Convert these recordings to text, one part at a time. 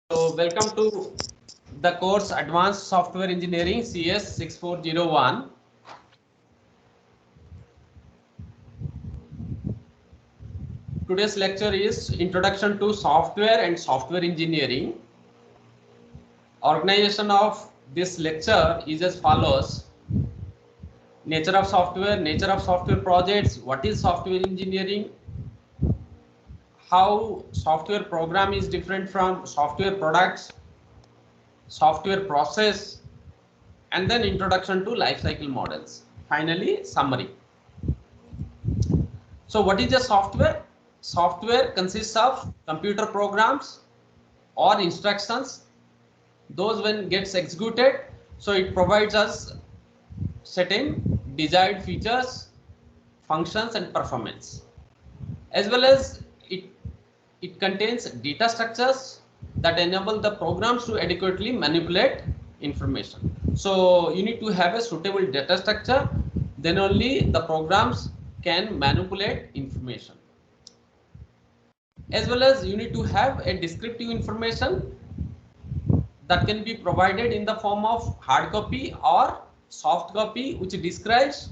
So welcome to the course Advanced Software Engineering CS 6401. Today's lecture is Introduction to Software and Software Engineering. Organization of this lecture is as follows. Nature of software projects, what is software engineering, how software program is different from software products, software process, and then introduction to life cycle models. Finally, summary. So what is the software? Software consists of computer programs or instructions. Those when gets executed, so it provides us certain desired features, functions and performance. As well as it contains data structures that enable the programs to adequately manipulate information. So you need to have a suitable data structure, then only the programs can manipulate information. As well as you need to have a descriptive information that can be provided in the form of hard copy or soft copy, which describes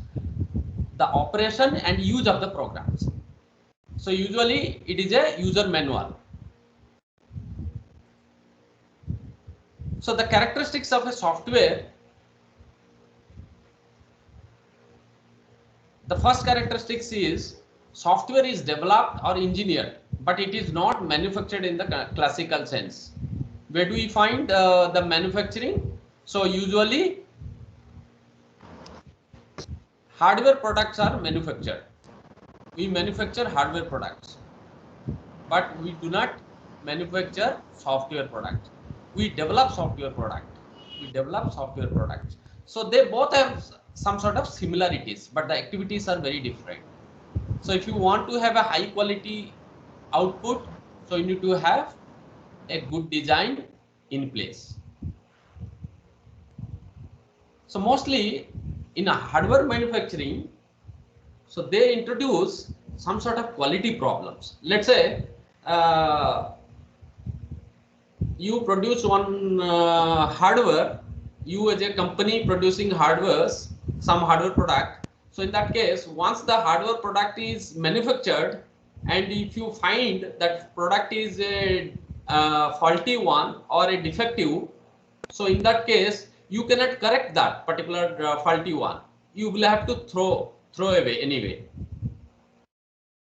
the operation and use of the programs. So usually it is a user manual. So the characteristics of a software, the first characteristics is software is developed or engineered, but it is not manufactured in the classical sense. Where do we find the manufacturing? So usually hardware products are manufactured. We manufacture hardware products, but we do not manufacture software products. We develop software products. So they both have some sort of similarities, but the activities are very different. So if you want to have a high quality output, so you need to have a good design in place. So mostly in a hardware manufacturing, so they introduce some sort of quality problems. Let's say you produce one hardware, you as a company producing hardwares, some hardware product. So in that case, once the hardware product is manufactured, and if you find that product is a faulty one or a defective, so in that case you cannot correct that particular faulty one. You will have to throw away anyway.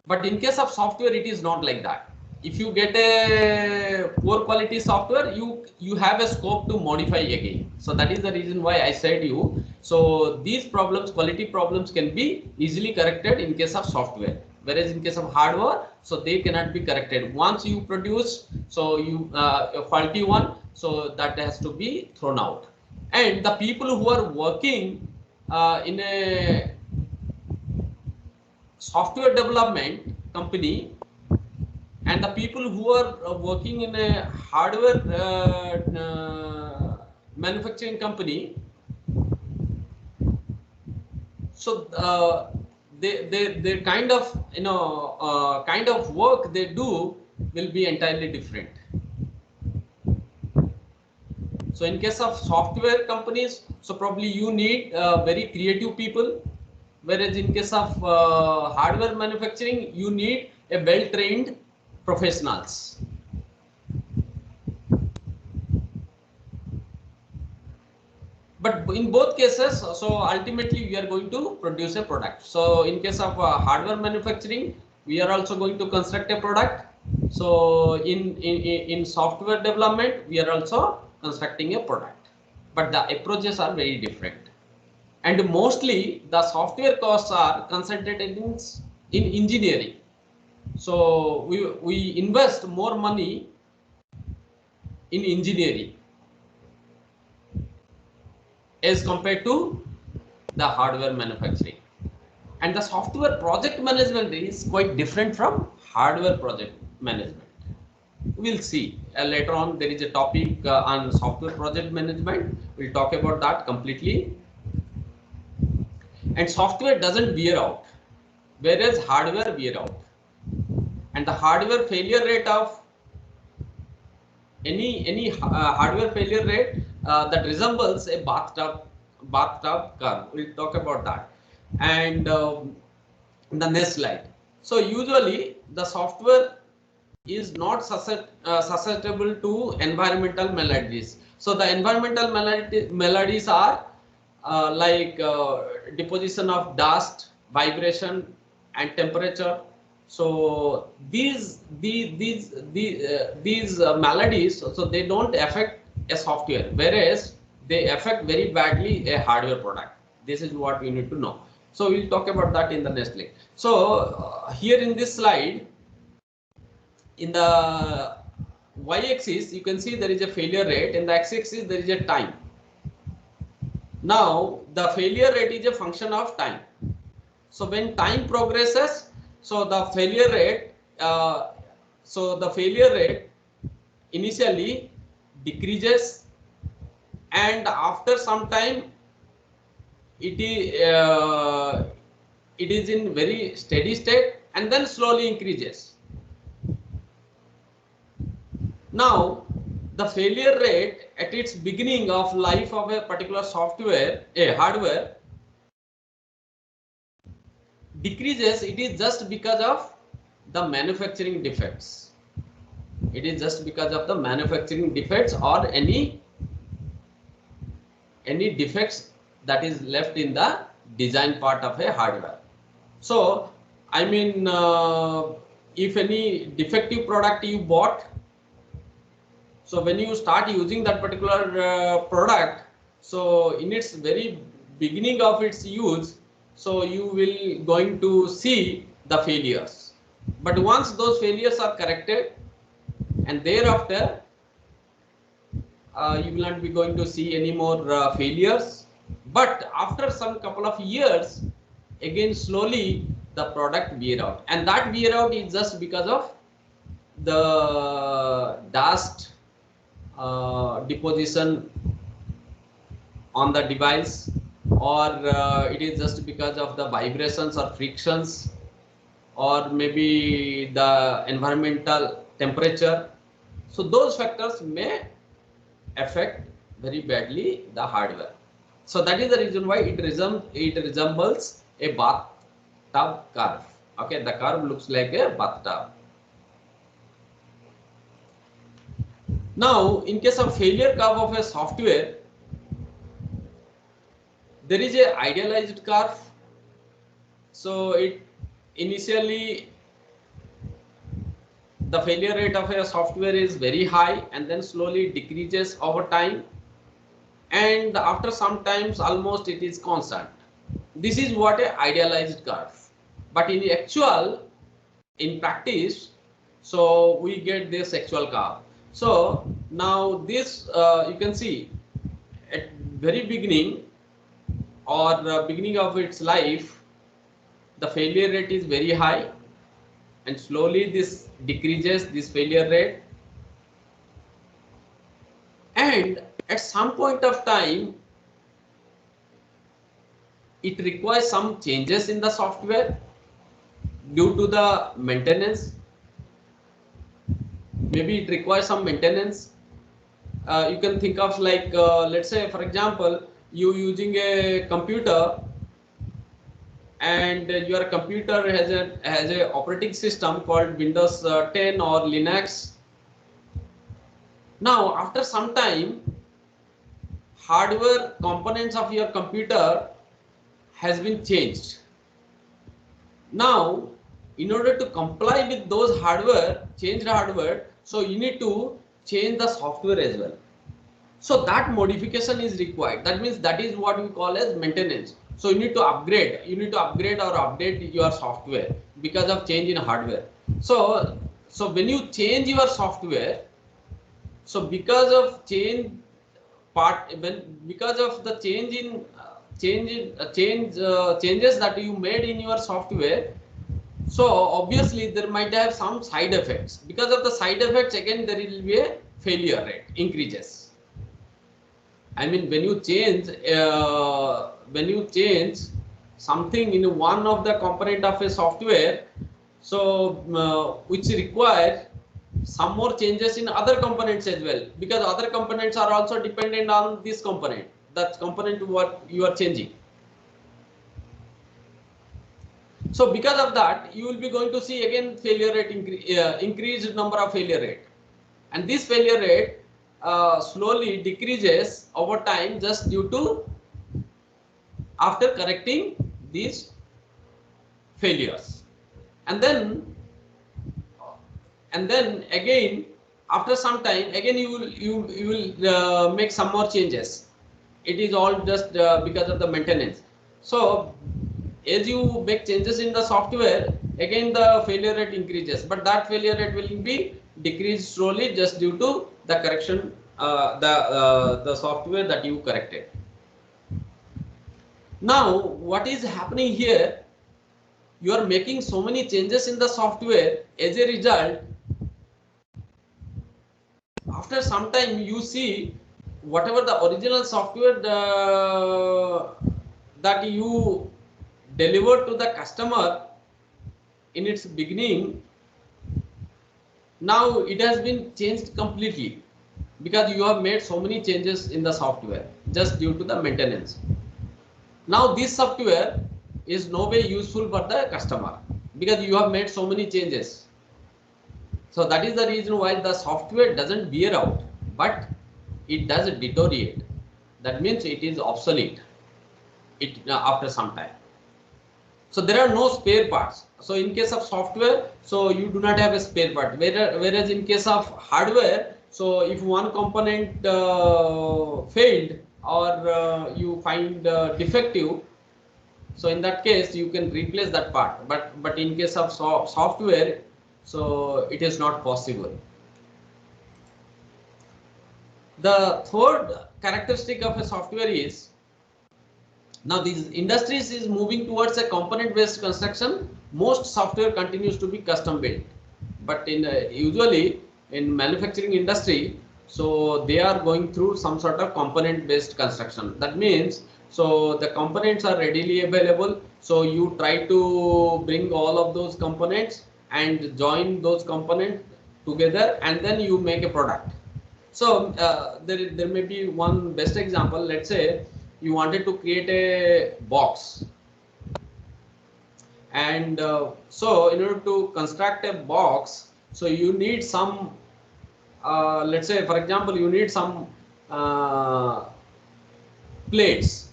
But in case of software, it is not like that. If you get a poor quality software, you have a scope to modify again. So that is the reason why I said you. So these problems, quality problems, can be easily corrected in case of software. Whereas in case of hardware, so they cannot be corrected. Once you produce, so you a faulty one, so that has to be thrown out. And the people who are working in a software development company and the people who are working in a hardware manufacturing company, so they kind of kind of work they do will be entirely different. So in case of software companies, so probably you need very creative people, whereas in case of hardware manufacturing, you need a well-trained professionals. But in both cases, so ultimately we are going to produce a product. So in case of hardware manufacturing, we are also going to construct a product. So in software development, we are also constructing a product. But the approaches are very different. And mostly the software costs are concentrated in engineering. So we invest more money in engineering as compared to the hardware manufacturing. And the software project management is quite different from hardware project management. We'll see later on. There is a topic on software project management. We'll talk about that completely. And software doesn't wear out, whereas hardware wear out. And the hardware failure rate of hardware failure rate that resembles a bathtub curve. We'll talk about that. And the next slide. So usually the software is not susceptible to environmental maladies. So the environmental maladies are like deposition of dust, vibration, and temperature. So these maladies, so they don't affect a software, whereas they affect very badly a hardware product. This is what we need to know. So we'll talk about that in the next link. So here in this slide, in the y-axis, you can see there is a failure rate. In the x-axis, there is a time. Now, the failure rate is a function of time. So when time progresses, so the failure rate initially decreases, and after some time, it is in very steady state, and then slowly increases. Now, the failure rate at its beginning of life of a particular software, a hardware, decreases. It is just because of the manufacturing defects. It is just because of the manufacturing defects or any defects that is left in the design part of a hardware. So, I mean, if any defective product you bought, so when you start using that particular product, so in its very beginning of its use, so you will going to see the failures. But once those failures are corrected, and thereafter you will not be going to see any more failures. But after some couple of years, again slowly the product wear out, and that wear out is just because of the dust deposition on the device, or it is just because of the vibrations or frictions, or maybe the environmental temperature. So those factors may affect very badly the hardware. So that is the reason why it resembles a bathtub curve. Okay, the curve looks like a bathtub. Now, in case of failure curve of a software, there is a idealized curve. So it initially the failure rate of a software is very high, and then slowly decreases over time, and after some times almost it is constant. This is what a idealized curve. But in practice, so we get this actual curve. So now this you can see at very beginning or beginning of its life, the failure rate is very high, and slowly this decreases, this failure rate, and at some point of time it requires some changes in the software due to the maintenance. Maybe it requires some maintenance. You can think of like let's say, for example, you using a computer, and your computer has a operating system called Windows 10 or Linux. Now after some time, hardware components of your computer has been changed. Now in order to comply with those changed hardware, so you need to change the software as well. So that modification is required. That means that is what we call as maintenance. So you need to upgrade or update your software because of change in hardware. So when you change your software, so because of changes that you made in your software, so obviously there might have some side effects. Because of the side effects, again there will be a failure rate increases. I mean, when you change something in one of the component of a software, so which requires some more changes in other components as well, because other components are also dependent on this component, that component what you are changing. So because of that, you will be going to see again failure rate increased number of failure rate, and this failure rate slowly decreases over time just due to after correcting these failures. And then again after some time again you will make some more changes. It is all just because of the maintenance. So as you make changes in the software, again the failure rate increases, but that failure rate will be decreased slowly just due to the correction, the software that you corrected. Now what is happening here, you are making so many changes in the software, as a result after some time you see whatever the original software that you delivered to the customer in its beginning, now it has been changed completely because you have made so many changes in the software just due to the maintenance. Now this software is no way useful for the customer because you have made so many changes. So that is the reason why the software doesn't wear out, but it does deteriorate. That means it is obsolete after some time. So there are no spare parts. So in case of software, so you do not have a spare part. Whereas in case of hardware, so if one component failed or you find defective, so in that case you can replace that part. But in case of software, so it is not possible. The third characteristic of a software is, now these industries is moving towards a component based construction. Most software continues to be custom built, but in usually in manufacturing industry, so they are going through some sort of component based construction. That means so the components are readily available, so you try to bring all of those components and join those components together and then you make a product. So there may be one best example. Let's say you wanted to create a box, and so in order to construct a box, so you need some let's say for example you need some plates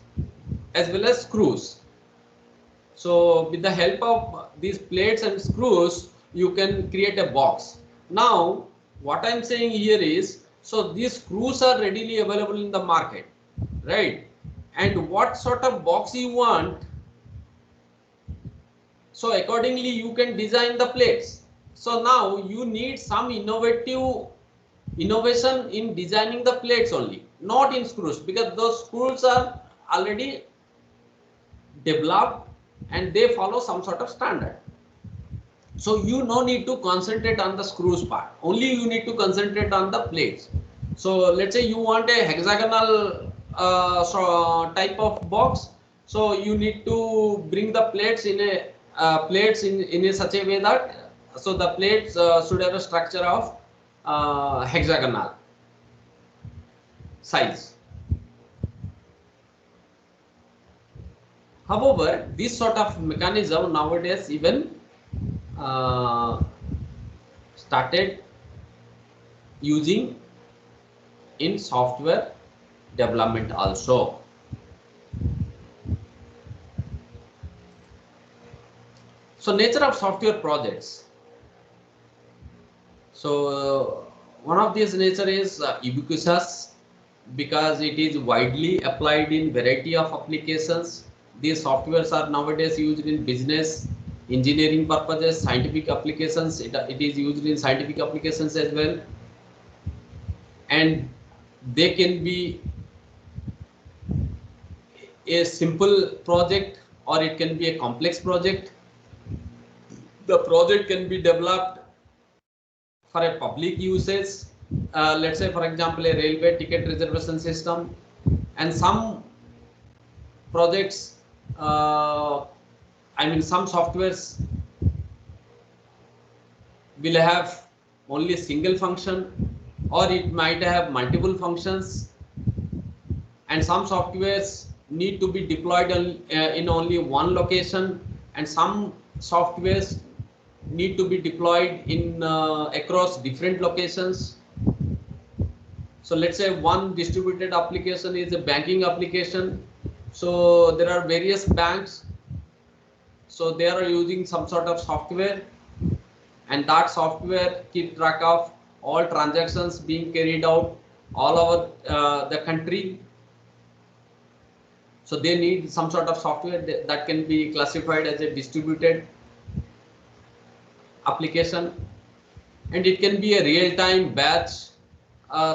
as well as screws. So with the help of these plates and screws you can create a box. Now what I'm saying here is, so these screws are readily available in the market, right? And what sort of box you want, so accordingly you can design the plates. So now you need some innovation in designing the plates only, not in screws, because those screws are already developed and they follow some sort of standard. So you no need to concentrate on the screws part, only you need to concentrate on the plates. So let's say you want a hexagonal type of box, so you need to bring the plates in a such a way that so the plates should have a structure of hexagonal size. However, this sort of mechanism nowadays even started using in software development also. So nature of software projects. So one of these nature is ubiquitous, because it is widely applied in variety of applications. These softwares are nowadays used in business, engineering purposes, scientific applications. It is used in scientific applications as well, and they can be a simple project or it can be a complex project. The project can be developed for a public usage, let's say for example a railway ticket reservation system, and some projects I mean some softwares will have only single function, or it might have multiple functions, and some softwares need to be deployed in only one location, and some softwares need to be deployed in across different locations. So let's say one distributed application is a banking application. So there are various banks. So they are using some sort of software, and that software keep track of all transactions being carried out all over the country. So they need some sort of software that can be classified as a distributed application, and it can be a real-time batch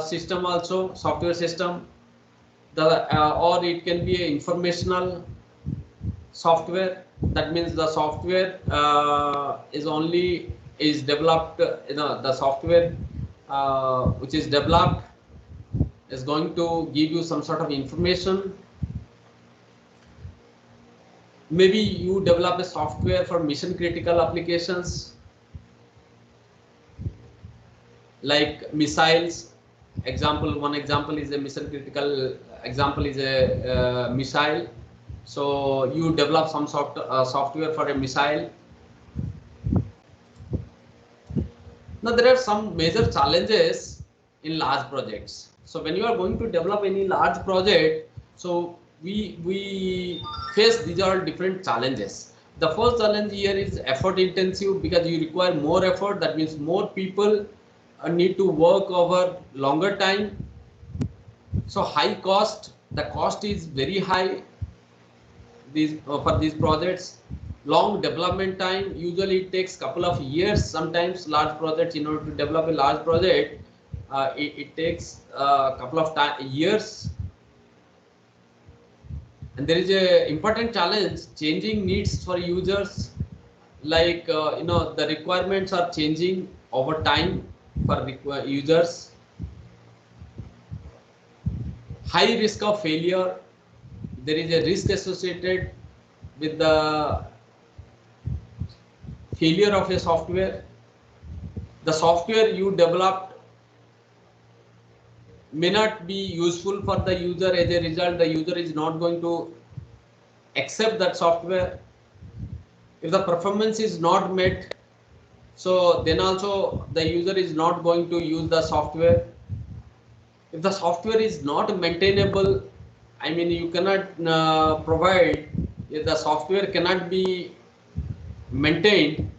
system also, software system, or it can be an informational software. That means the software is developed, the software which is developed is going to give you some sort of information. Maybe you develop a software for mission critical applications like missiles. One example is a mission critical example is a missile. So you develop some software for a missile. Now there are some major challenges in large projects. So when you are going to develop any large project, so we face these are different challenges. The first challenge here is effort intensive, because you require more effort. That means more people need to work over longer time. So high cost, the cost is very high for these projects. Long development time, usually it takes couple of years. Sometimes large projects, in order to develop a large project, it takes a couple of years. And there is a important challenge, changing needs for users. Like the requirements are changing over time for users. High risk of failure. There is a risk associated with the failure of a software. The software you developed may not be useful for the user. As a result, the user is not going to accept that software. If the performance is not met, so then also the user is not going to use the software. If the software is not maintainable, I mean, you cannot provide, if the software cannot be maintained,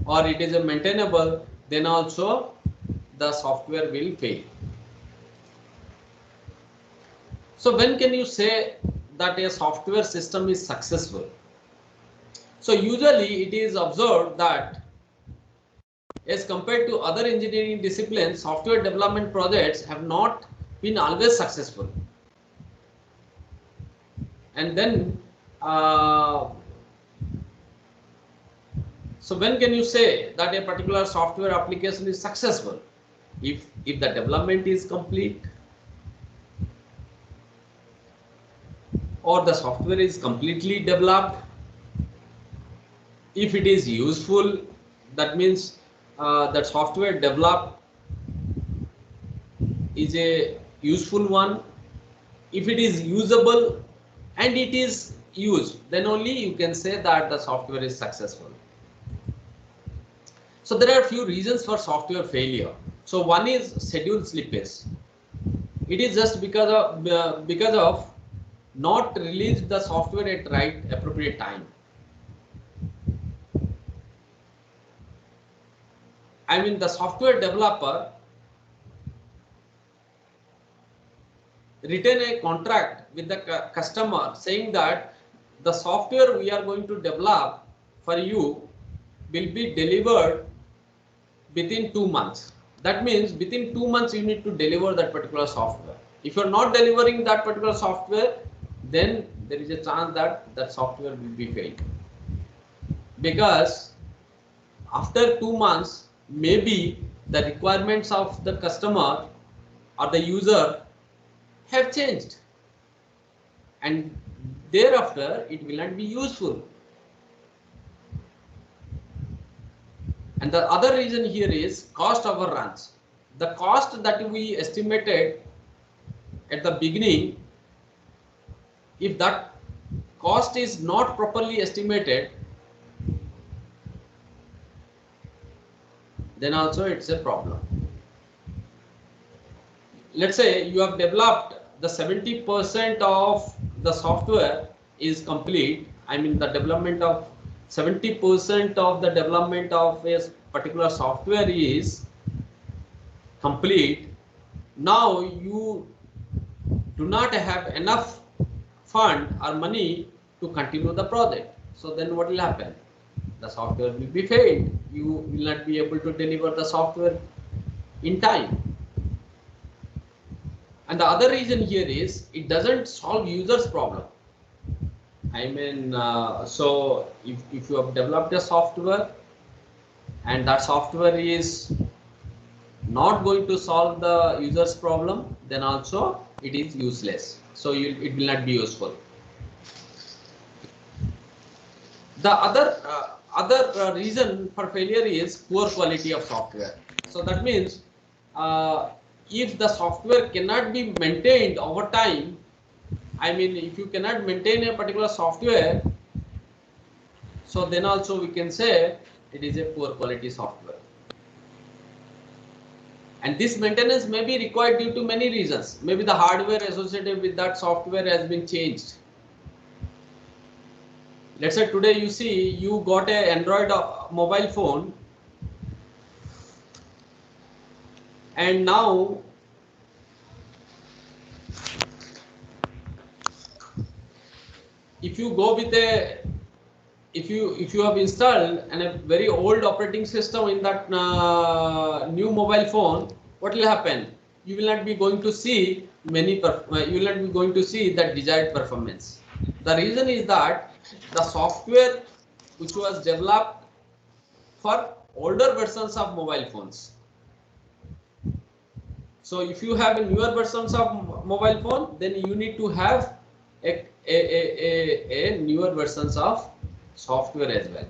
or it is a maintainable, then also the software will fail. So when can you say that a software system is successful? So usually it is observed that as compared to other engineering disciplines, software development projects have not been always successful. And then so when can you say that a particular software application is successful? If the development is complete, or the software is completely developed, if it is useful, that means that software developed is a useful one. If it is usable and it is used, then only you can say that the software is successful. So there are a few reasons for software failure. So one is schedule slippage. It is just because of not released the software at right appropriate time. I mean, the software developer written a contract with the customer saying that the software we are going to develop for you will be delivered within 2 months. That means within 2 months you need to deliver that particular software. If you are not delivering that particular software, then there is a chance that that software will be failed, because after 2 months maybe the requirements of the customer or the user have changed, and thereafter it will not be useful. And the other reason here is cost overruns. The cost that we estimated at the beginning, if that cost is not properly estimated, then also it's a problem. Let's say you have developed the 70% of the software is complete. I mean, the development of 70% of the development of a particular software is complete. Now you do not have enough fund or money to continue the project. So then what will happen? The software will be failed. You will not be able to deliver the software in time. And the other reason here is it doesn't solve users' problem. I mean, so if you have developed a software and that software is not going to solve the user's problem, then also it is useless. So it will not be useful. The other reason for failure is poor quality of software. So that means if the software cannot be maintained over time, I mean, if you cannot maintain a particular software, so then also we can say it is a poor quality software. And this maintenance may be required due to many reasons. Maybe the hardware associated with that software has been changed. Let's say today you see you got a Android mobile phone, and now if you go with a if you have installed a very old operating system in that new mobile phone, what will happen? You will not be going to see you will not be going to see that desired performance. The reason is that the software which was developed for older versions of mobile phones. So if you have a newer versions of mobile phone, then you need to have a newer versions of software as well.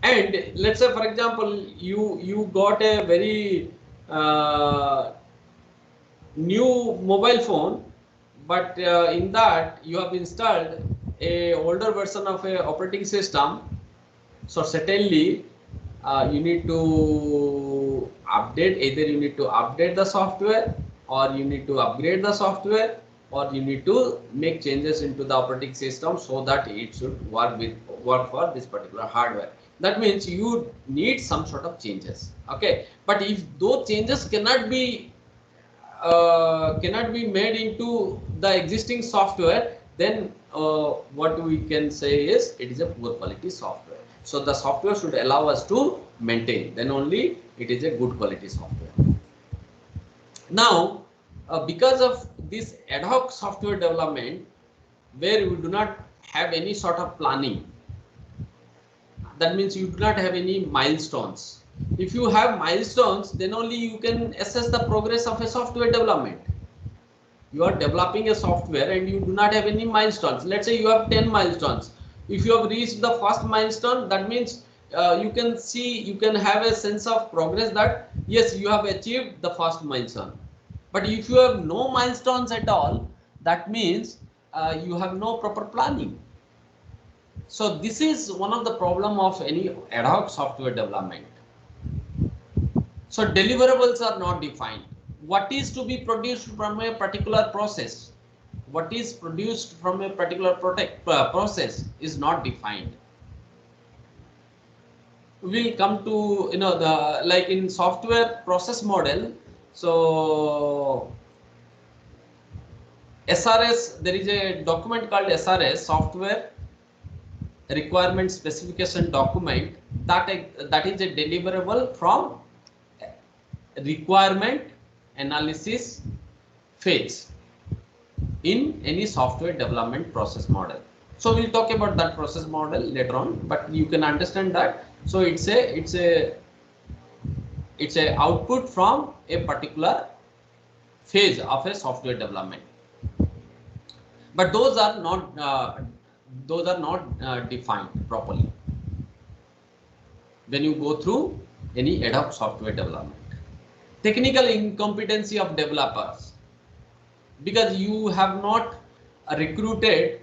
And let's say, for example, you got a very new mobile phone, but in that you have installed a older version of a operating system. So certainly you need to update, either you need to update the software, or you need to upgrade the software, or you need to make changes into the operating system so that it should work for this particular hardware. That means you need some sort of changes. Okay, but if those changes cannot be made into the existing software, then what we can say is it is a poor quality software. So the software should allow us to maintain, then only it is a good quality software. Now, because of this ad hoc software development, where we do not have any sort of planning, that means you do not have any milestones. If you have milestones, then only you can assess the progress of a software development. You are developing a software and you do not have any milestones. Let's say you have 10 milestones. If you have reached the first milestone, that means you can have a sense of progress that yes, you have achieved the first milestone. But if you have no milestones at all, that means you have no proper planning. So this is one of the problem of any ad hoc software development. So deliverables are not defined. What is to be produced from a particular process? What is produced from a particular process is not defined. We'll come to the like in software process model. So SRS, there is a document called SRS, Software Requirement Specification Document, that is a deliverable from requirement analysis phase in any software development process model. So we'll talk about that process model later on, but you can understand that. So it's a output from a particular phase of a software development. But those are not defined properly. when you go through any ad hoc software development. Technical incompetency of developers, because you have not recruited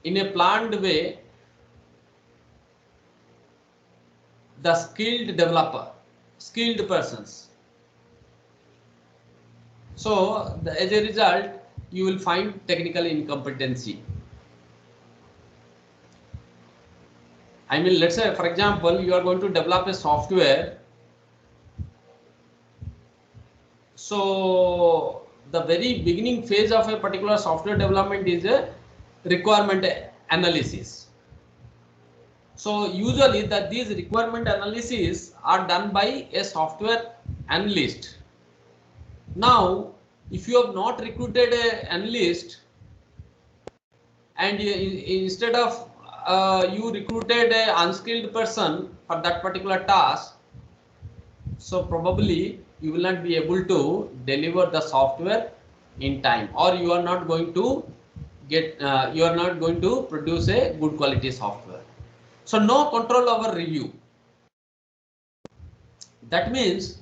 in a planned way the skilled persons. So as a result, you will find technical incompetency. I mean, let's say, for example, you are going to develop a software. So the very beginning phase of a particular software development is a requirement analysis. So usually these requirement analyses are done by a software analyst. Now, if you have not recruited an analyst, and instead of you recruited an unskilled person for that particular task, so probably you will not be able to deliver the software in time, or you are not going to get you are not going to produce a good quality software. So no control over review. That means,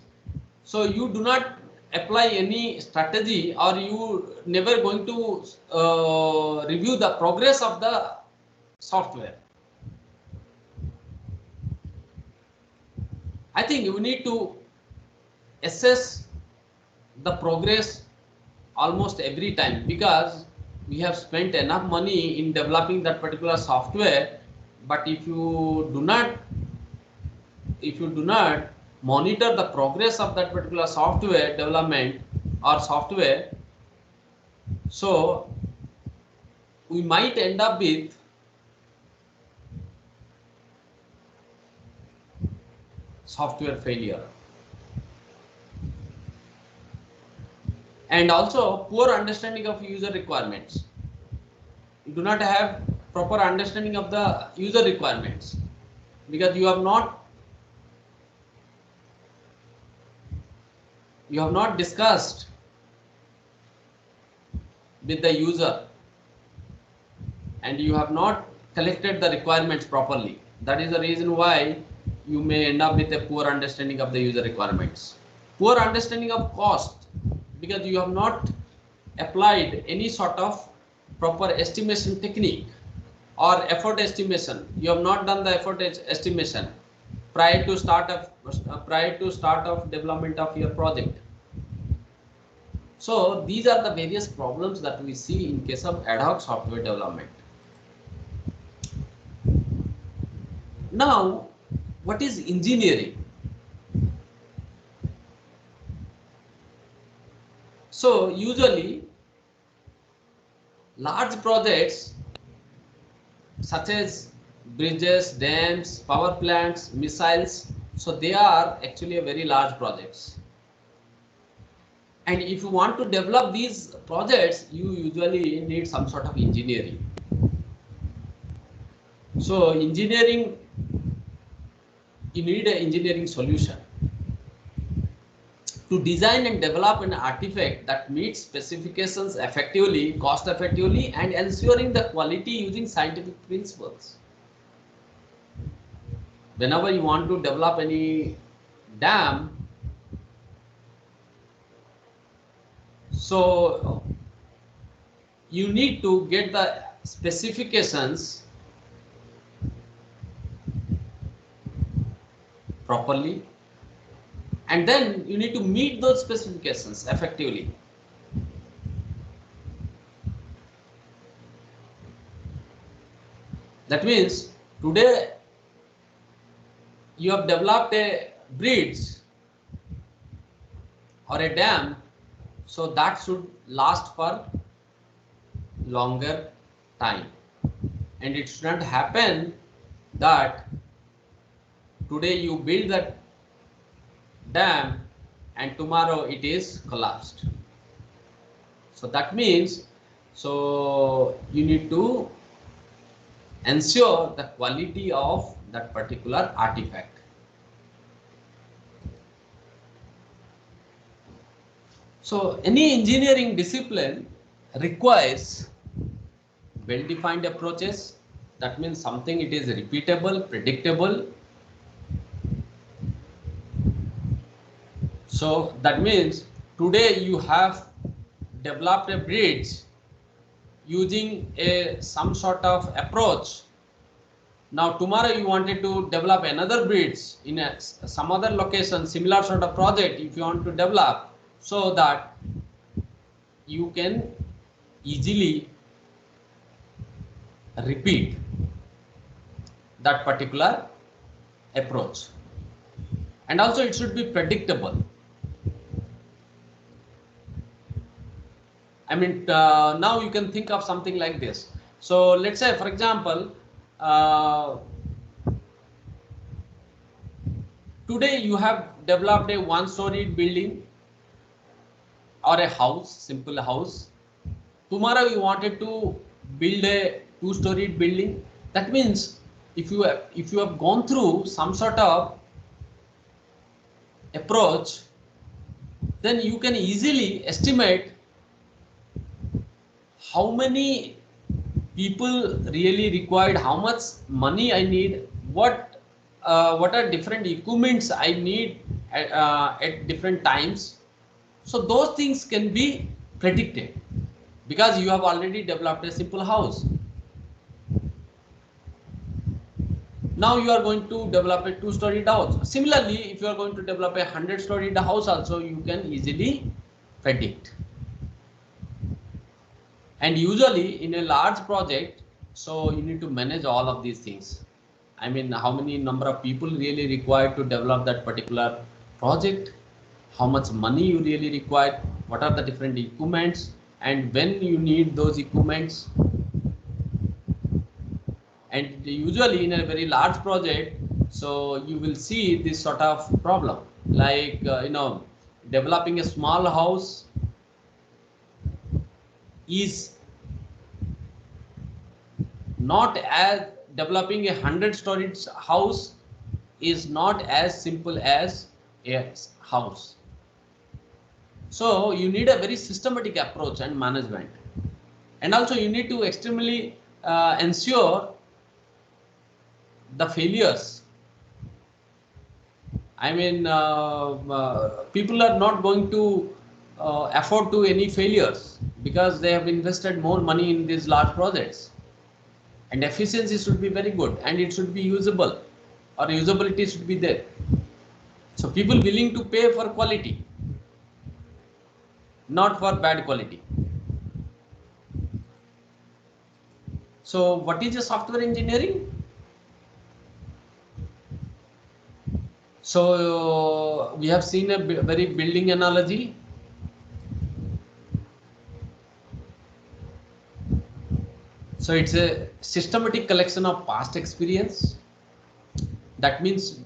so you do not apply any strategy, or you never going to review the progress of the software. I think you need to assess the progress almost every time, because we have spent enough money in developing that particular software, but if you do not monitor the progress of that particular software development or software, so we might end up with software failure. And also poor understanding of user requirements. You do not have proper understanding of the user requirements, because you have not discussed with the user, and you have not collected the requirements properly. That is the reason why you may end up with a poor understanding of the user requirements. Poor understanding of cost, because you have not applied any sort of proper estimation technique or effort estimation. You have not done the effort estimation prior to start of development of your project. So these are the various problems that we see in case of ad hoc software development. Now, what is engineering? So usually large projects such as bridges, dams, power plants, missiles, so they are actually a very large projects. And if you want to develop these projects, you usually need some sort of engineering. So engineering, you need an engineering solution to design and develop an artifact that meets specifications effectively, cost effectively, and ensuring the quality using scientific principles. Whenever you want to develop any dam, so you need to get the specifications properly, and then you need to meet those specifications effectively. That means today you have developed a bridge or a dam, so that should last for longer time, and it should not happen that today you build that dam and tomorrow it is collapsed. So that means, so you need to ensure the quality of that particular artifact. So any engineering discipline requires well-defined approaches, That means something it is repeatable, predictable. So that means today you have developed a bridge using a some sort of approach. Now tomorrow you wanted to develop another bridge in some other location, similar sort of project if you want to develop, so that you can easily repeat that particular approach. And also it should be predictable. I mean, now you can think of something like this. So let's say, for example, today you have developed a one-storied building or a house, simple house. Tomorrow you wanted to build a two-storied building. That means if you have gone through some sort of approach, then you can easily estimate how many people really required, how much money I need, what are different equipments I need at different times. So those things can be predicted because you have already developed a simple house. Now you are going to develop a two-storied house. Similarly, if you are going to develop a 100-storied house also, you can easily predict. And usually in a large project, so you need to manage all of these things. I mean, how many number of people really required to develop that particular project, how much money you really require, what are the different equipments, and when you need those equipments. And usually in a very large project, so you will see this sort of problem, like developing a small house is not as developing a 100-storied house is not as simple as a house. So you need a very systematic approach and management, and also you need to extremely ensure the failures. I mean, people are not going to afford to any failures because they have invested more money in these large projects. And efficiency should be very good, and it should be usable, or usability should be there. So people willing to pay for quality, not for bad quality. So what is a software engineering? So we have seen a very building analogy. So it's a systematic collection of past experience. That means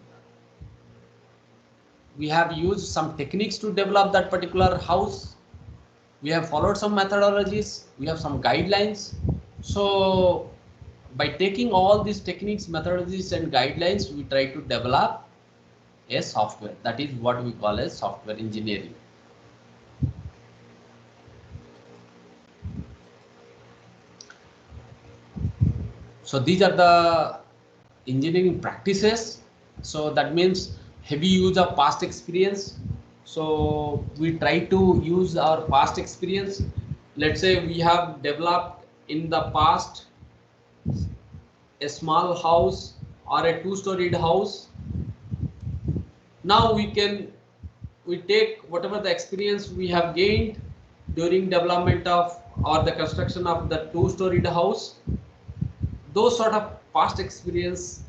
we have used some techniques to develop that particular house. We have followed some methodologies. We have some guidelines. So by taking all these techniques, methodologies, and guidelines, we try to develop a software. That is what we call as software engineering. So these are the engineering practices. So that means heavy use of past experience. So we try to use our past experience. Let's say we have developed in the past a small house or a two-storied house. Now we take whatever the experience we have gained during development of or the construction of the two-storied house. Those sort of past experience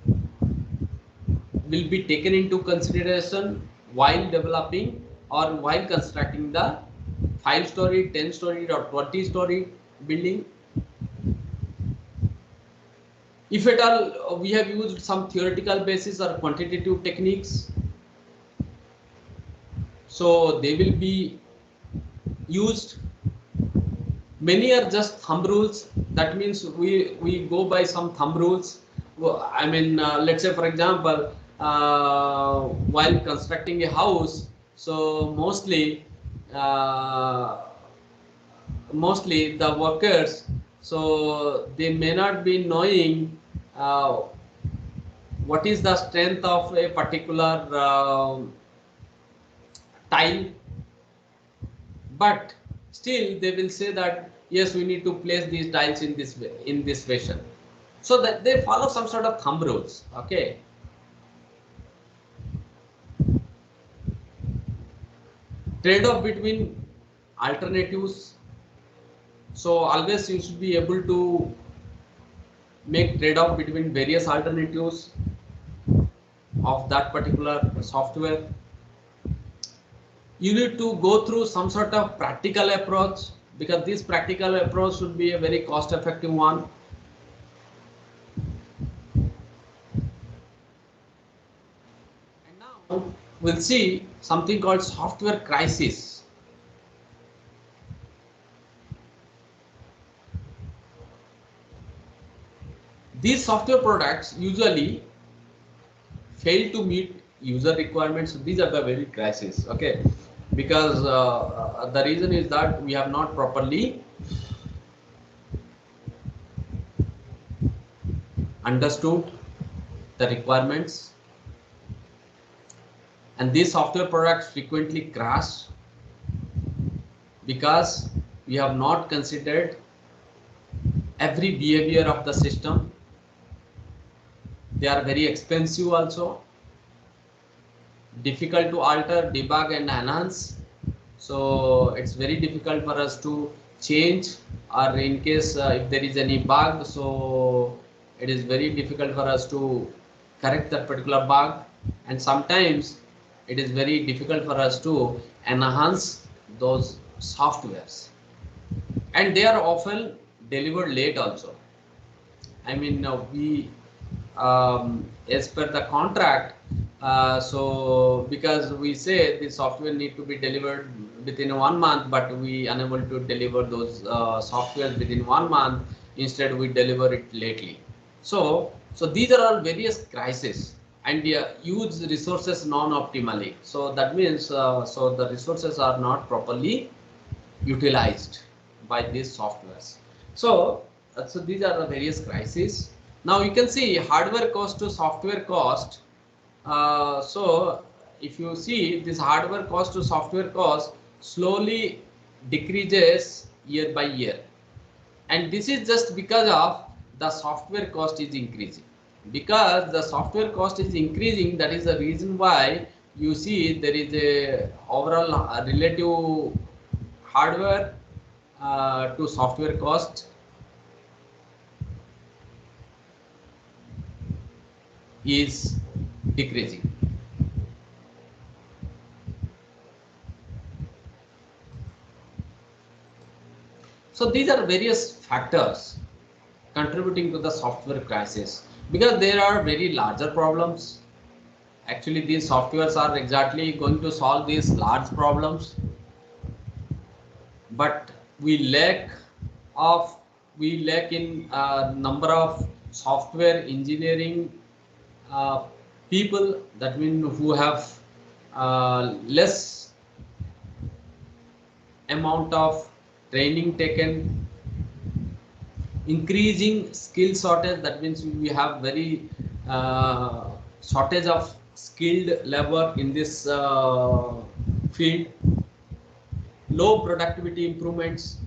will be taken into consideration while developing or while constructing the 5-story, 10-story or 20-story building. If at all we have used some theoretical basis or quantitative techniques, so they will be used. Many are just thumb rules. That means we go by some thumb rules. I mean, let's say for example, while constructing a house, so mostly the workers So they may not be knowing what is the strength of a particular tile, but still they will say that yes, we need to place these tiles in this way, in this fashion, so that they follow some sort of thumb rules. Okay. Trade-off between alternatives. So always you should be able to make trade-off between various alternatives of that particular software. You need to go through some sort of practical approach, because this practical approach should be a very cost-effective one. And now we'll see something called software crisis. These software products usually fail to meet user requirements. These are the very crisis. Okay, because the reason is that we have not properly understood the requirements, and these software products frequently crash because we have not considered every behavior of the system. They are very expensive also, difficult to alter, debug and enhance. So it's very difficult for us to change, or in case if there is any bug, so it is very difficult for us to correct that particular bug, and sometimes it is very difficult for us to enhance those softwares, and they are often delivered late also. I mean, we as per the contract, so because we say the software need to be delivered within 1 month, but we unable to deliver those software within 1 month. Instead, we deliver it lately. So these are all various crises, and use resources non-optimally. So that means so the resources are not properly utilized by these softwares. So these are the various crises. Now you can see hardware cost to software cost. So if you see this hardware cost to software cost slowly decreases year by year, and this is just because of the software cost is increasing. Because the software cost is increasing, that is the reason why you see there is a overall relative hardware to software cost is decreasing. So these are various factors contributing to the software crisis, because there are very larger problems. Actually, these softwares are exactly going to solve these large problems, but we lack in number of software engineering people, that means who have less amount of training taken, increasing skill shortage, that means we have very shortage of skilled labor in this field, low productivity improvements.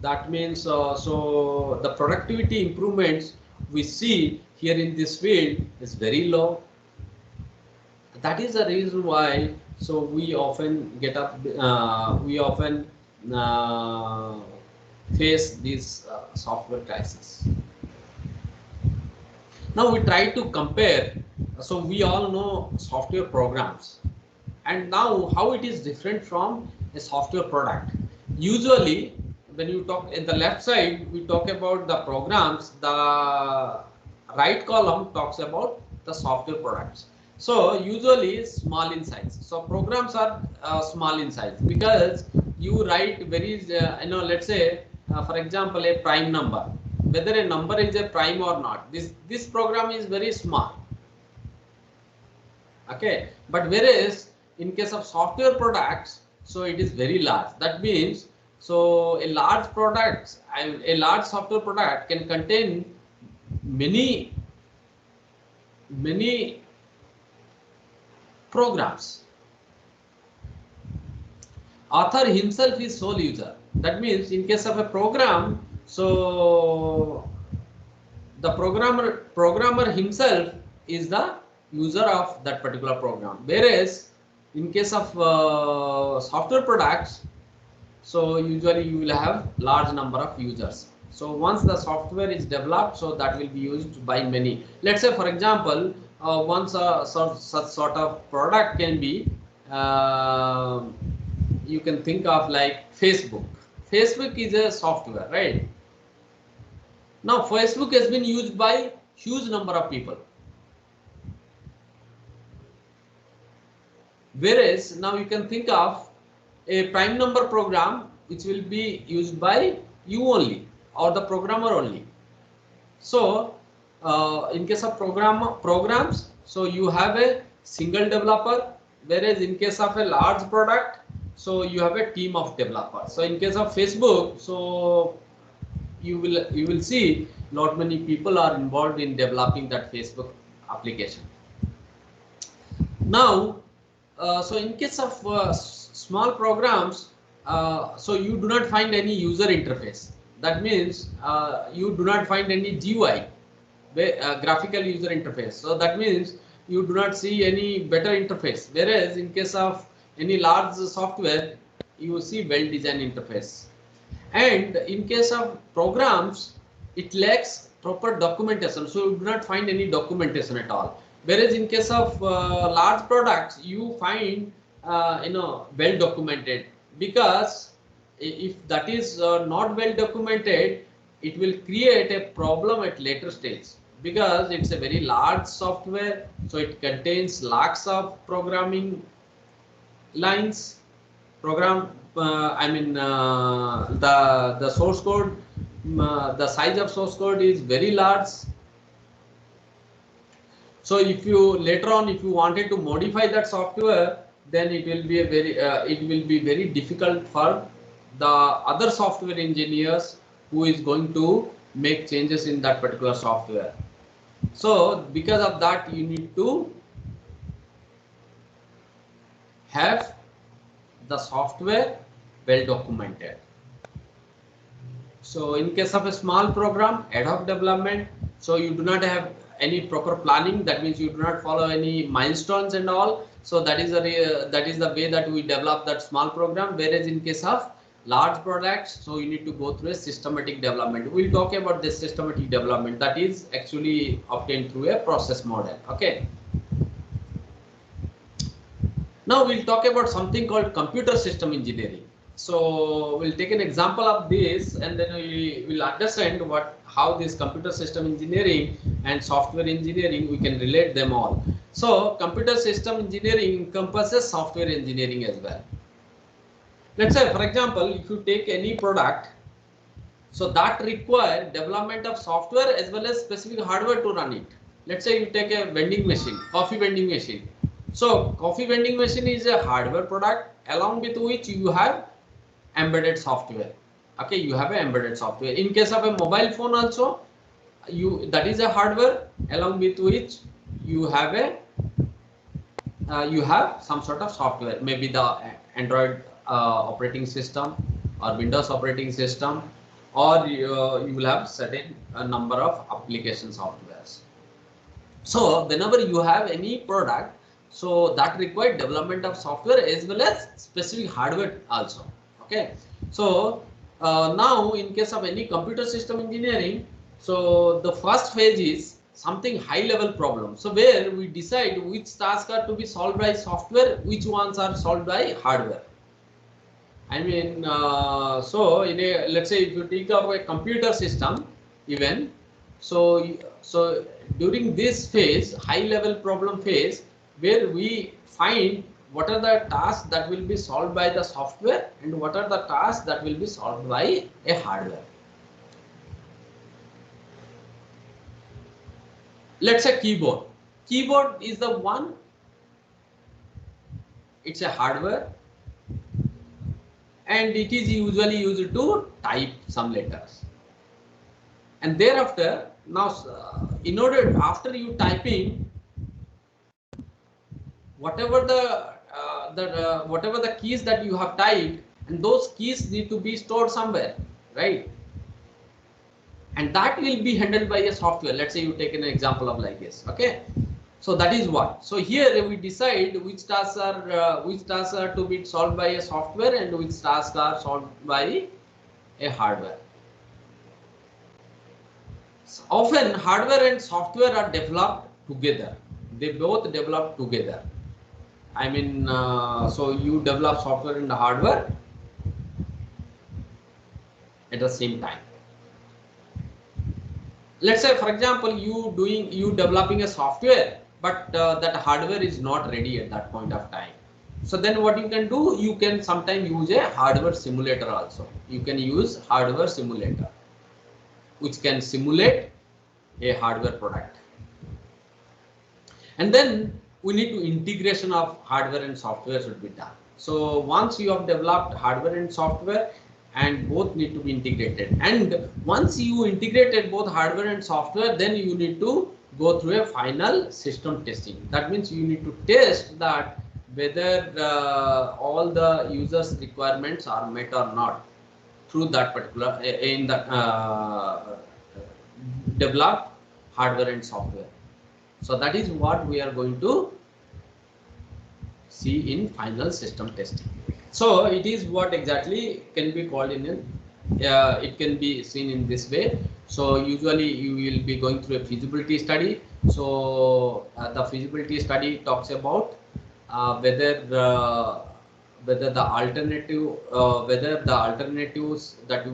That means so the productivity improvements we see here in this field is very low. That is the reason why so we often get up we often face this software crisis. Now we try to compare. So we all know software programs, and now how it is different from a software product. Usually when you talk in the left side, we talk about the programs, the right column talks about the software products. So usually small in size. So programs are small in size, because you write very let's say for example a prime number, whether a number is a prime or not, this program is very small. Okay, but whereas in case of software products, so it is very large. That means so a large product a large software product can contain many programs. Author himself is sole user. That means in case of a program, so the programmer himself is the user of that particular program. Whereas in case of software products, so usually you will have large number of users. So once the software is developed, so that will be used by many. Let's say, for example, once such sort of product can be, you can think of like Facebook. Facebook is a software, right? Now Facebook has been used by huge number of people. Whereas now you can think of a prime number program which will be used by you only or the programmer only. So in case of programs, so you have a single developer, whereas in case of a large product, so you have a team of developers. So in case of Facebook, so you will see not many people are involved in developing that Facebook application. Now so in case of small programs, so you do not find any user interface. That means you do not find any GUI, graphical user interface. So that means you do not see any better interface. Whereas in case of any large software, you see well-designed interface. And in case of programs, it lacks proper documentation. So you do not find any documentation at all. Whereas in case of large products, you find well documented, because if that is not well documented, it will create a problem at later stage, because it's a very large software, so it contains lakhs of programming lines. The source code, the size of source code is very large. So if you later on, if you wanted to modify that software, then it will be very difficult for the other software engineers who is going to make changes in that particular software. So because of that, you need to have the software well documented. So in case of a small program, ad hoc development, so you do not have any proper planning. That means you do not follow any milestones and all. So that is the way that we develop that small program. Whereas in case of large products, so you need to go through a systematic development. We'll talk about this systematic development, that is actually obtained through a process model. Okay. Now we'll talk about something called computer system engineering. So we'll take an example of this, and then we will understand how this computer system engineering and software engineering, we can relate them all. So computer system engineering encompasses software engineering as well. Let's say, for example, if you take any product, so that require development of software as well as specific hardware to run it. Let's say you take a vending machine, coffee vending machine. So coffee vending machine is a hardware product, along with which you have embedded software. Okay, you have an embedded software. In case of a mobile phone also, that is a hardware, along with which you have some sort of software, maybe the Android operating system or Windows operating system, or you will have certain number of application softwares. So whenever you have any product, so that requires development of software as well as specific hardware also. Okay, so now in case of any computer system engineering, so the first phase is something high level problem. So where we decide which tasks are to be solved by software, which ones are solved by hardware. I mean, so let's say if you take up a computer system even, so during this phase, high level problem phase, where we find what are the tasks that will be solved by the software and what are the tasks that will be solved by a hardware. Let's say keyboard. Keyboard is the one, it's a hardware, and it is usually used to type some letters. And thereafter, now in order, after you typing whatever whatever the keys that you have typed, and those keys need to be stored somewhere, right? And that will be handled by a software. Let's say you take an example of like this. Okay, so that is what. So here we decide which tasks are to be solved by a software and which tasks are solved by a hardware. So often hardware and software are developed together. They both develop together. I mean, so you develop software and hardware at the same time. Let's say, for example, you developing a software, but that hardware is not ready at that point of time. So then what you can do, you can sometimes use a hardware simulator also. You can use hardware simulator, which can simulate a hardware product. And then we need to integration of hardware and software should be done. So once you have developed hardware and software, and both need to be integrated, and once you integrated both hardware and software, then you need to go through a final system testing. That means you need to test that whether all the users requirements are met or not through that particular in the developed hardware and software. So that is what we are going to see in final system testing. So it is what exactly can be called in an it can be seen in this way. So usually you will be going through a feasibility study. So the feasibility study talks about whether the alternatives that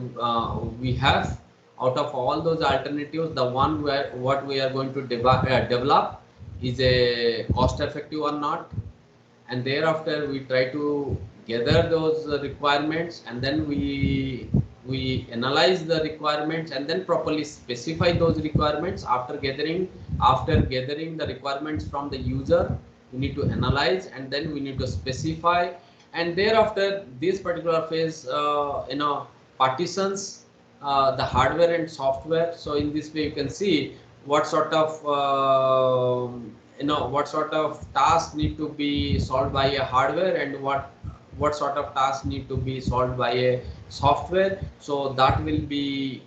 we have, out of all those alternatives, the one where what we are going to develop is a cost effective or not. And thereafter we try to gather those requirements, and then we analyze the requirements and then properly specify those requirements. After gathering the requirements from the user, we need to analyze and then we need to specify, and thereafter this particular phase partitions the hardware and software. So in this way you can see what sort of what sort of tasks need to be solved by a hardware and what sort of tasks need to be solved by a software. So that will be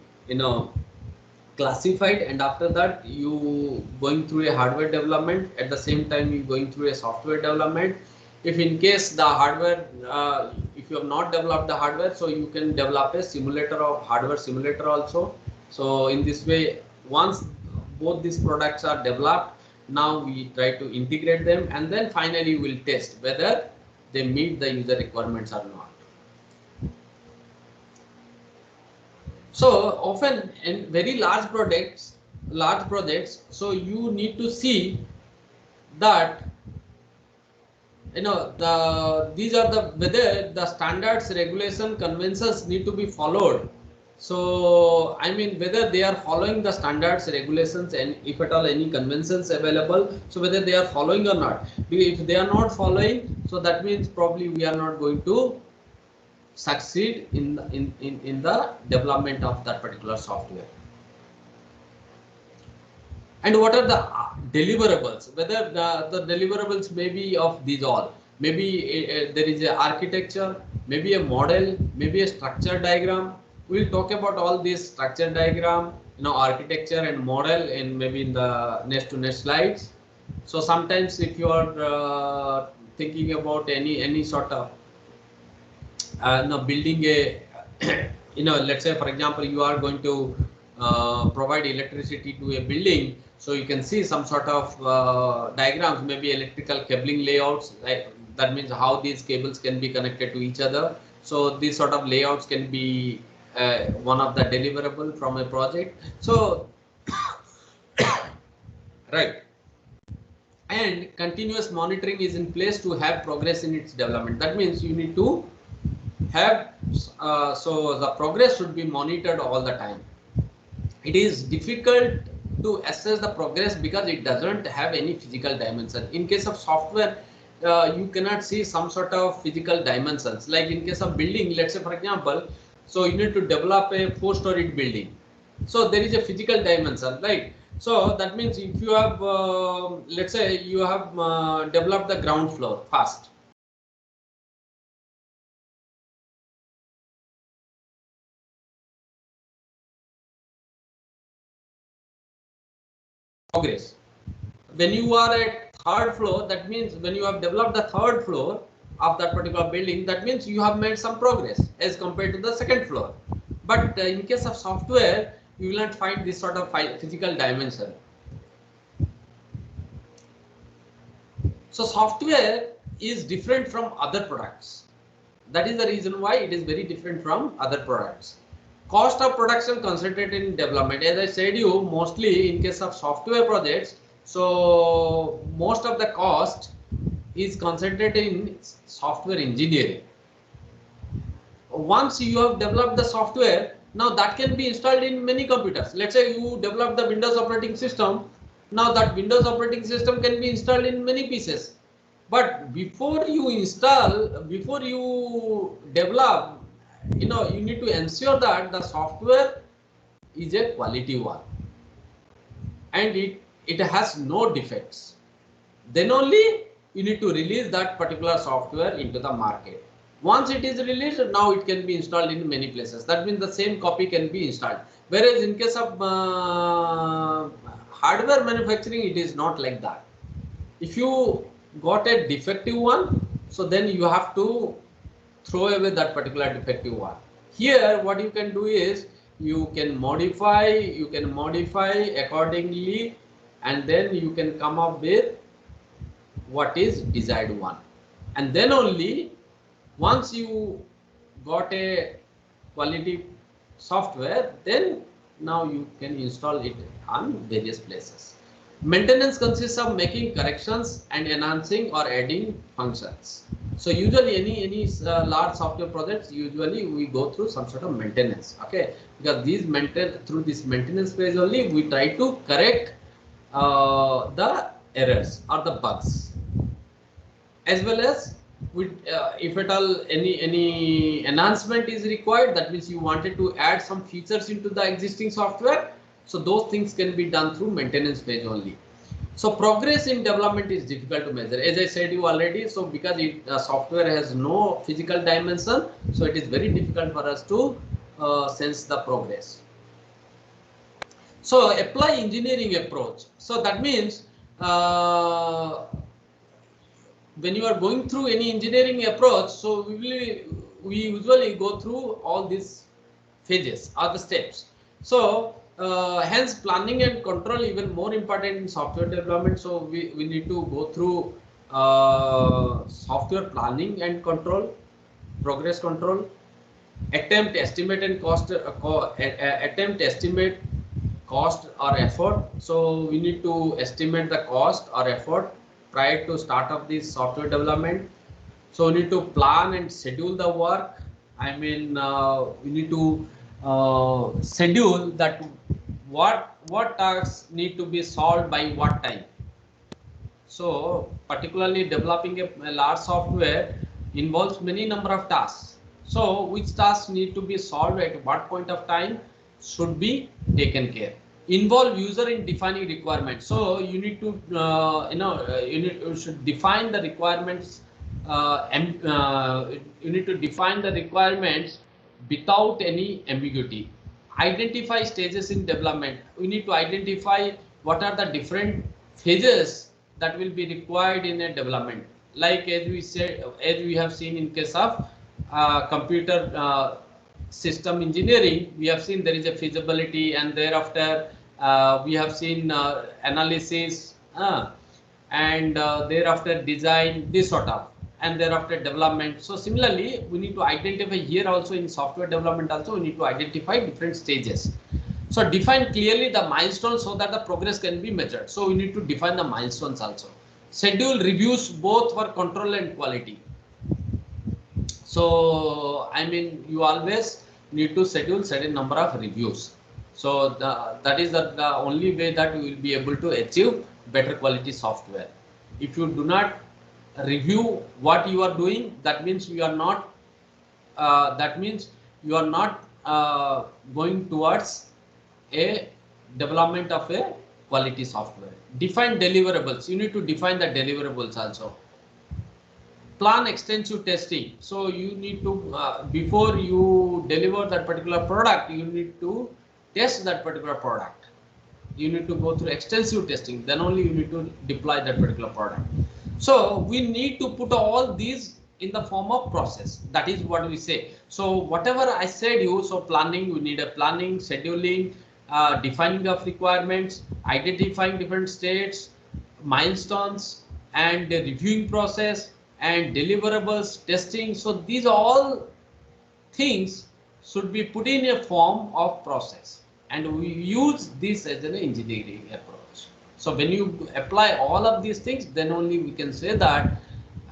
classified, and after that you going through a hardware development, at the same time you going through a software development. If in case the hardware if you have not developed the hardware, so you can develop a simulator of hardware simulator also. So in this way, once both these products are developed, now we try to integrate them, and then finally we'll test whether they meet the user requirements or not. So often in very large projects, so you need to see that these are whether the standards, regulation, conventions need to be followed. So I mean whether they are following the standards, regulations, and if at all any conventions available, so whether they are following or not. If they are not following, so that means probably we are not going to succeed in the development of that particular software. And what are the deliverables? Whether the deliverables may be of these all. Maybe there is a architecture, maybe a model, maybe a structure diagram. We'll talk about all these structure diagram, architecture and model, and maybe in the next slides. So sometimes if you are thinking about any sort of building a let's say for example you are going to provide electricity to a building, so you can see some sort of diagrams, maybe electrical cabling layouts, like that means how these cables can be connected to each other. So these sort of layouts can be one of the deliverable from a project. So right, and continuous monitoring is in place to have progress in its development. That means you need to have so the progress should be monitored all the time. It is difficult to assess the progress because it doesn't have any physical dimension. In case of software, you cannot see some sort of physical dimensions. Like in case of building, let's say for example, so you need to develop a 4-storied building. So there is a physical dimension, right? So that means if you have, let's say you have developed the ground floor first. Progress. When you are at third floor, that means when you have developed the third floor of that particular building, that means you have made some progress as compared to the second floor. But in case of software, you will not find this sort of physical dimension. So software is different from other products. That is the reason why it is very different from other products. Cost of production concentrated in development. As I said you, mostly in case of software projects, so most of the cost is concentrated in software engineering. Once you have developed the software, now that can be installed in many computers. Let's say you develop the Windows operating system. Now that Windows operating system can be installed in many pieces. But before you install, before you develop, you need to ensure that the software is a quality one and it has no defects. Then only you need to release that particular software into the market. Once it is released, now it can be installed in many places. That means the same copy can be installed. Whereas in case of hardware manufacturing, it is not like that. If you got a defective one, so then you have to throw away that particular defective one. Here what you can do is you can modify accordingly, and then you can come up with what is desired one. And then only once you got a quality software, then now you can install it on various places. Maintenance consists of making corrections and enhancing or adding functions. So usually any large software projects, usually we go through some sort of maintenance, okay? Because through this maintenance phase only we try to correct the errors or the bugs, as well as if at all any enhancement is required, that means you wanted to add some features into the existing software, so those things can be done through maintenance phase only. So progress in development is difficult to measure, as I said you already. So because software has no physical dimension, so it is very difficult for us to sense the progress. So apply engineering approach. So that means when you are going through any engineering approach, so we usually go through all these phases or the steps. So hence planning and control even more important in software development. So we need to go through software planning and control, progress control, attempt estimate and cost, attempt estimate cost or effort. So we need to estimate the cost or effort prior to start of this software development. So we need to plan and schedule the work. I mean, we need to schedule that what tasks need to be solved by what time. So particularly developing a large software involves many number of tasks. So which tasks need to be solved at what point of time should be taken care. Involve user in defining requirements. So you need to you should define the requirements, you need to define the requirements without any ambiguity. Identify stages in development. We need to identify what are the different phases that will be required in a development. Like as we said, as we have seen in case of computer system engineering, we have seen there is a feasibility, and thereafter we have seen analysis, and thereafter design, this sort of, and thereafter development. So similarly, we need to identify here also in software development also, we need to identify different stages. So define clearly the milestones so that the progress can be measured. So we need to define the milestones also. Schedule reviews both for control and quality. So I mean, you always need to schedule certain number of reviews. So that is the only way that you will be able to achieve better quality software. If you do not review what you are doing, that means you are not going towards a development of a quality software. Define deliverables. You need to define the deliverables also. Plan extensive testing. So you need to, before you deliver that particular product, you need to test that particular product. You need to go through extensive testing, then only you need to deploy that particular product. So we need to put all these in the form of process. That is what we say. So whatever I said you, so planning, we need a planning, scheduling, defining of requirements, identifying different states, milestones, and the reviewing process, and deliverables, testing. So these all things should be put in a form of process, and we use this as an engineering approach. So when you apply all of these things, then only we can say that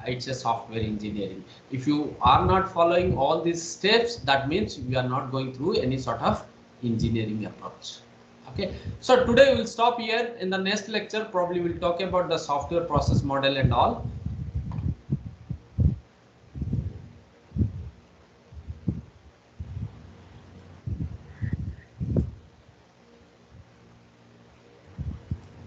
it's a software engineering. If you are not following all these steps, that means we are not going through any sort of engineering approach. Okay, so today we'll stop here. In the next lecture, probably we'll talk about the software process model and all.